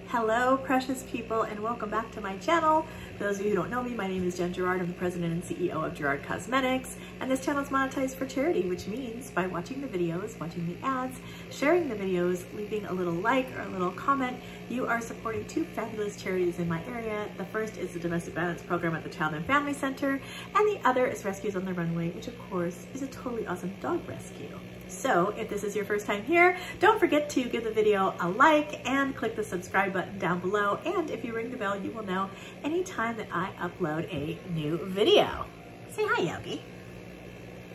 Hello precious people and welcome back to my channel. For those of you who don't know me, my name is Gerard. I'm the president and CEO of Gerard Cosmetics, and this channel is monetized for charity, which means by watching the videos, watching the ads, sharing the videos, leaving a little like or a little comment, you are supporting two fabulous charities in my area. The first is the domestic violence program at the Child and Family Center, and the other is Rescues on the Runway, which of course is a totally awesome dog rescue. So if this is your first time here, don't forget to give the video a like and click the subscribe button down below. And if you ring the bell, you will know anytime that I upload a new video. Say hi, Yogi.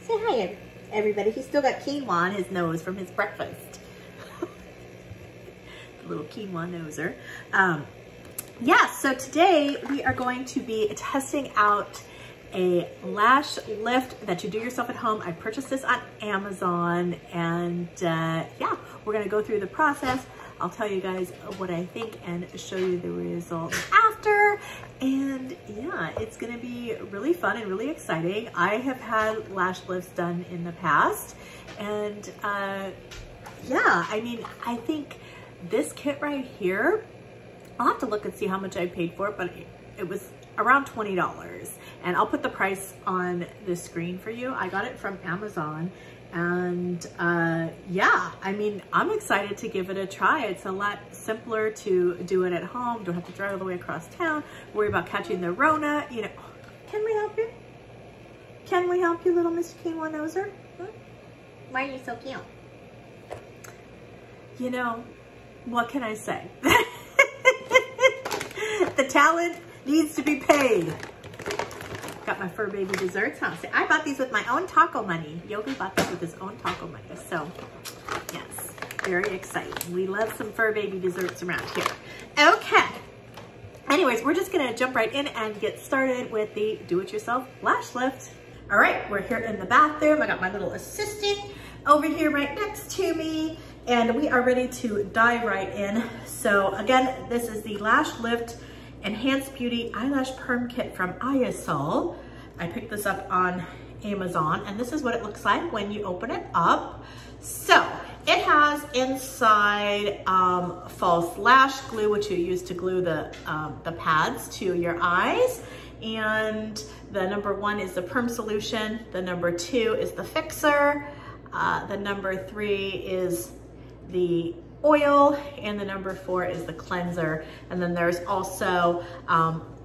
Say hi, everybody. He's still got quinoa on his nose from his breakfast. The little quinoa noser. Yeah, so today we are going to be testing out a lash lift that you do yourself at home. I purchased this on Amazon, and yeah, we're gonna go through the process. I'll tell you guys what I think and show you the results after. And yeah, it's gonna be really fun and really exciting. I have had lash lifts done in the past, and yeah, I mean, I think this kit right here, I'll have to look and see how much I paid for it, but it was around $20, and I'll put the price on the screen for you. I got it from Amazon, and yeah, I mean, I'm excited to give it a try. It's a lot simpler to do it at home. Don't have to drive all the way across town, worry about catching the Rona, you know. Can we help you? Can we help you, little Mr. Quinoa Noser? Huh? Why are you so cute? You know, what can I say? The talent needs to be paid. Got my fur baby desserts, huh? See, I bought these with my own taco money. Yogi bought these with his own taco money. So, yes, very exciting. We love some fur baby desserts around here. Okay. Anyways, we're just gonna jump right in and get started with the do-it-yourself lash lift. All right, we're here in the bathroom. I got my little assistant over here right next to me, and we are ready to dive right in. So again, this is the Lash Lift Enhanced Beauty Eyelash Perm Kit from Eyesol. I picked this up on Amazon, and this is what it looks like when you open it up. So it has inside false lash glue, which you use to glue the pads to your eyes. And the number 1 is the perm solution. The number 2 is the fixer. The number 3 is the oil, and the number 4 is the cleanser. And then there's also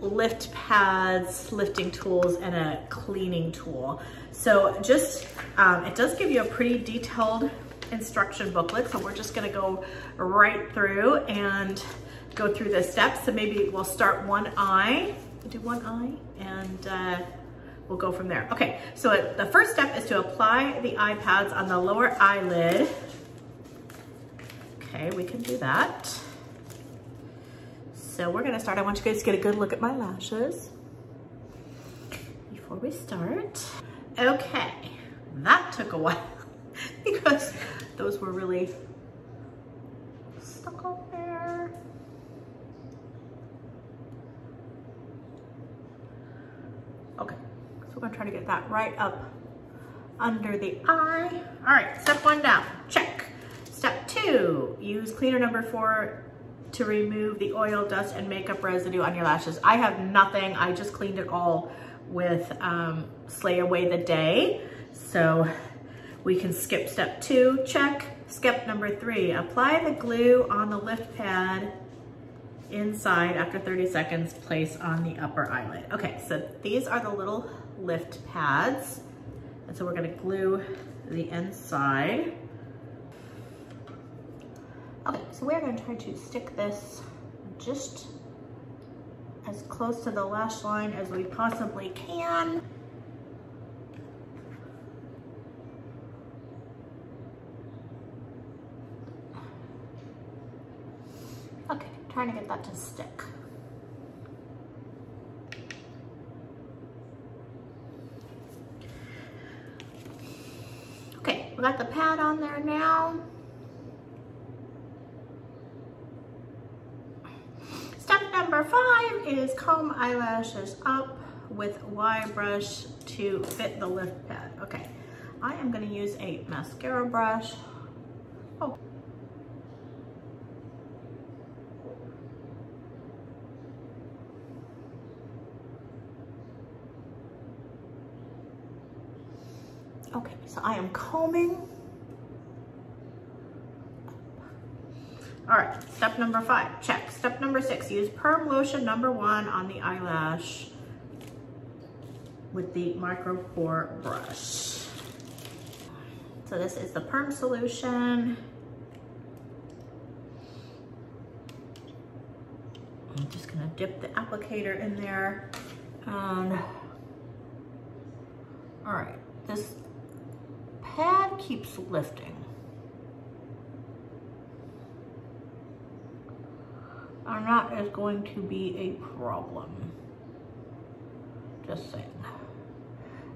lift pads, lifting tools, and a cleaning tool. So just, it does give you a pretty detailed instruction booklet. So we're just gonna go right through and go through the steps. So maybe we'll start one eye, do one eye, and we'll go from there. Okay, so the first step is to apply the eye pads on the lower eyelid. Okay, we can do that. So we're gonna start. I want you guys to get a good look at my lashes before we start. Okay, that took a while because those were really stuck up there. Okay, so we're gonna try to get that right up under the eye. All right, step 1 down, check. Step 2, use cleaner number 4 to remove the oil, dust, and makeup residue on your lashes. I have nothing. I just cleaned it all with Slay Away the Day. So we can skip step 2, check. Step number 3, apply the glue on the lift pad inside. After 30 seconds, place on the upper eyelid. Okay, so these are the little lift pads. And so we're gonna glue the inside. Okay, so we're going to try to stick this just as close to the lash line as we possibly can. Okay, trying to get that to stick. Okay, we got the pad on there now. Number 5 is comb eyelashes up with Y brush to fit the lift pad. Okay, I am going to use a mascara brush. Oh, Okay, so I am combing. All right, step number 5, check. Step number 6, use Perm Lotion number 1 on the eyelash with the micro pore brush. So this is the Perm solution. I'm just gonna dip the applicator in there. All right, this pad keeps lifting. And that is going to be a problem. Just saying.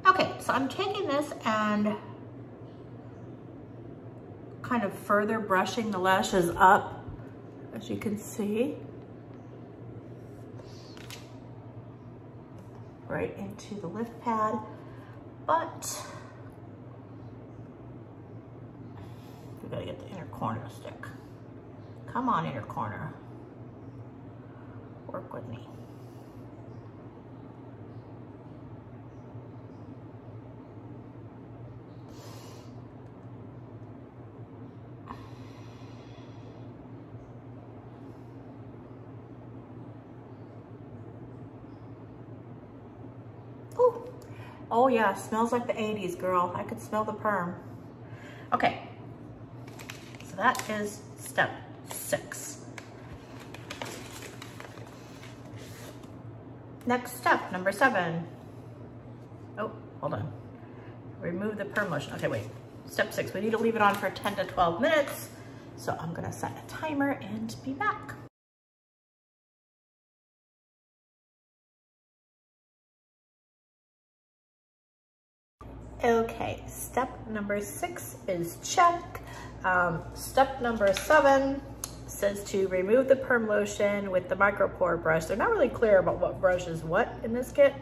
Okay, so I'm taking this and kind of further brushing the lashes up, as you can see. Right into the lift pad, but we gotta get the inner corner to stick. Come on, inner corner. Work with me. Ooh. Oh yeah, smells like the 80s, girl. I could smell the perm. Okay, so that is step 6. Next step, number 7. Oh, hold on. Remove the Perm Lotion. Okay, wait. Step 6, we need to leave it on for 10 to 12 minutes. So I'm gonna set a timer and be back. Okay, step number 6 is check. Step number 7 says to remove the Perm Lotion with the micro pore brush. They're not really clear about what brush is what in this kit.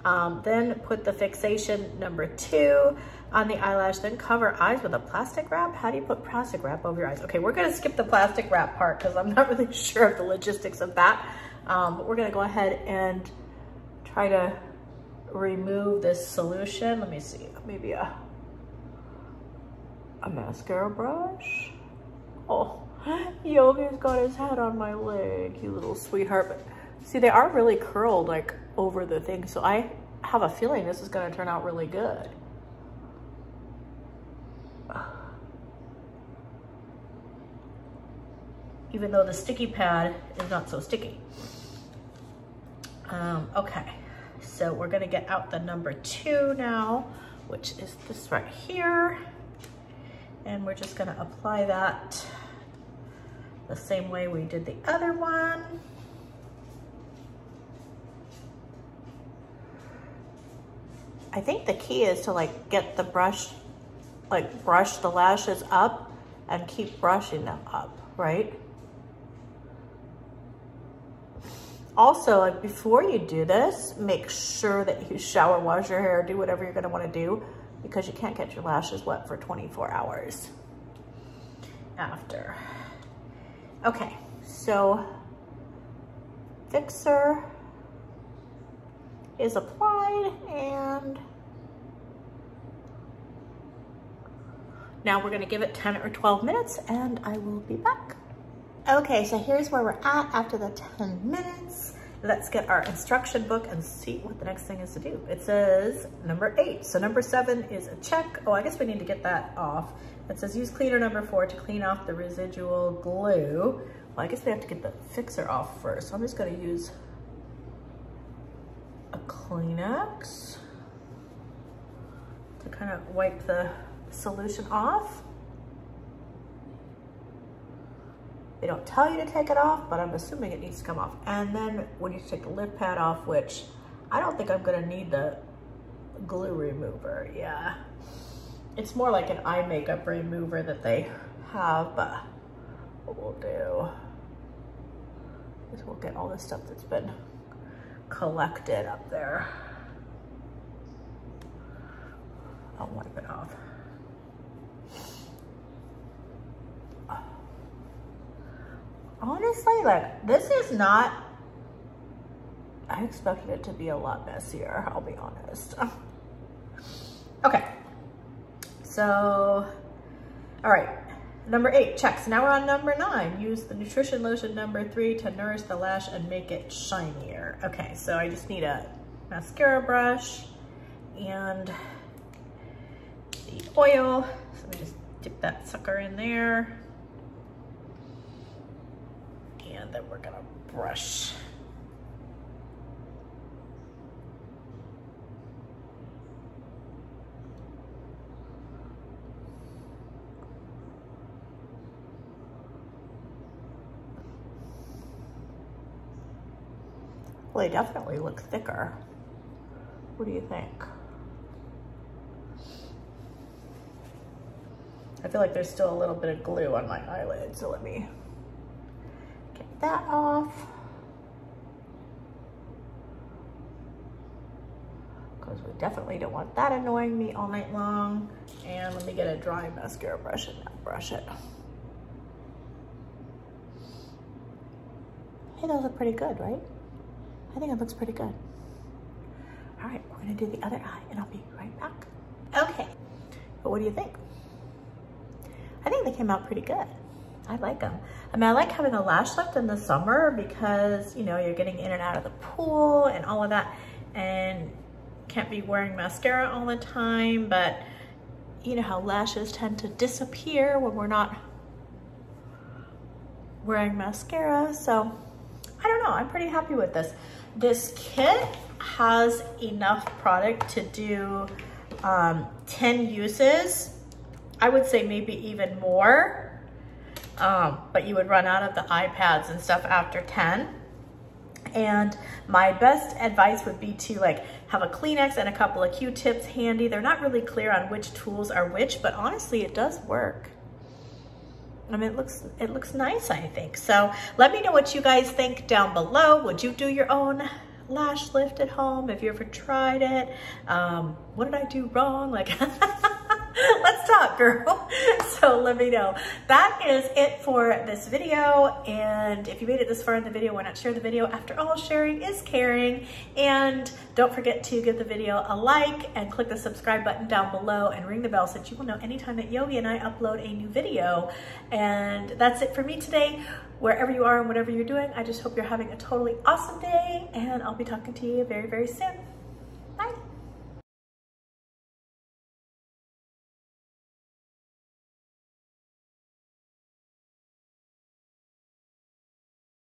Then put the fixation number 2 on the eyelash, then cover eyes with a plastic wrap. How do you put plastic wrap over your eyes? Okay, we're gonna skip the plastic wrap part because I'm not really sure of the logistics of that. But we're gonna go ahead and try to remove this solution. Let me see, maybe a mascara brush. Oh, Yogi's got his head on my leg, you little sweetheart. But see, they are really curled like over the thing, so I have a feeling this is gonna turn out really good. Even though the sticky pad is not so sticky. Okay, so we're gonna get out the number 2 now, which is this right here. And we're just gonna apply that the same way we did the other one. I think the key is to like get the brush, like brush the lashes up and keep brushing them up, right? Also, like before you do this, make sure that you shower, wash your hair, do whatever you're gonna wanna do, because you can't get your lashes wet for 24 hours after. Okay, so fixer is applied, and now we're gonna give it 10 or 12 minutes and I will be back. Okay, so here's where we're at after the 10 minutes. Let's get our instruction book and see what the next thing is to do. It says number 8. So number 7 is a check. Oh, I guess we need to get that off. It says use cleaner number 4 to clean off the residual glue. Well, I guess we have to get the fixer off first. So I'm just gonna use a Kleenex to kind of wipe the solution off. They don't tell you to take it off, but I'm assuming it needs to come off. And then when you take the lip pad off, which I don't think I'm gonna need the glue remover, yeah. It's more like an eye makeup remover that they have, but what we'll do is we'll get all the stuff that's been collected up there. I'll wipe it off. Honestly, like, this is not, I expected it to be a lot messier, I'll be honest. Okay, So, all right, number 8, check. So now we're on number 9. Use the nutrition lotion number 3 to nourish the lash and make it shinier. Okay, so I just need a mascara brush and the oil. So we just dip that sucker in there. And then we're gonna brush. Well, they definitely look thicker. What do you think? I feel like there's still a little bit of glue on my eyelid, so let me get that off. Because we definitely don't want that annoying me all night long. And let me get a dry mascara brush and brush it. Hey, those look pretty good, right? I think it looks pretty good. All right, we're gonna do the other eye and I'll be right back. Okay, but what do you think? I think they came out pretty good. I like them. I mean, I like having a lash lift in the summer because, you know, you're getting in and out of the pool and all of that, and can't be wearing mascara all the time, but you know how lashes tend to disappear when we're not wearing mascara. So I don't know, I'm pretty happy with this. This kit has enough product to do 10 uses. I would say maybe even more, but you would run out of the iPads and stuff after 10. And my best advice would be to like have a Kleenex and a couple of Q-tips handy. They're not really clear on which tools are which, but honestly, it does work. I mean, it looks nice, I think. So let me know what you guys think down below. Would you do your own lash lift at home? Have you ever tried it? What did I do wrong? Like, let's talk, girl. So let me know. That is it for this video. And if you made it this far in the video, why not share the video? After all, sharing is caring. And don't forget to give the video a like and click the subscribe button down below and ring the bell so that you will know anytime that Yogi and I upload a new video. And that's it for me today. Wherever you are and whatever you're doing, I just hope you're having a totally awesome day, and I'll be talking to you very, very soon.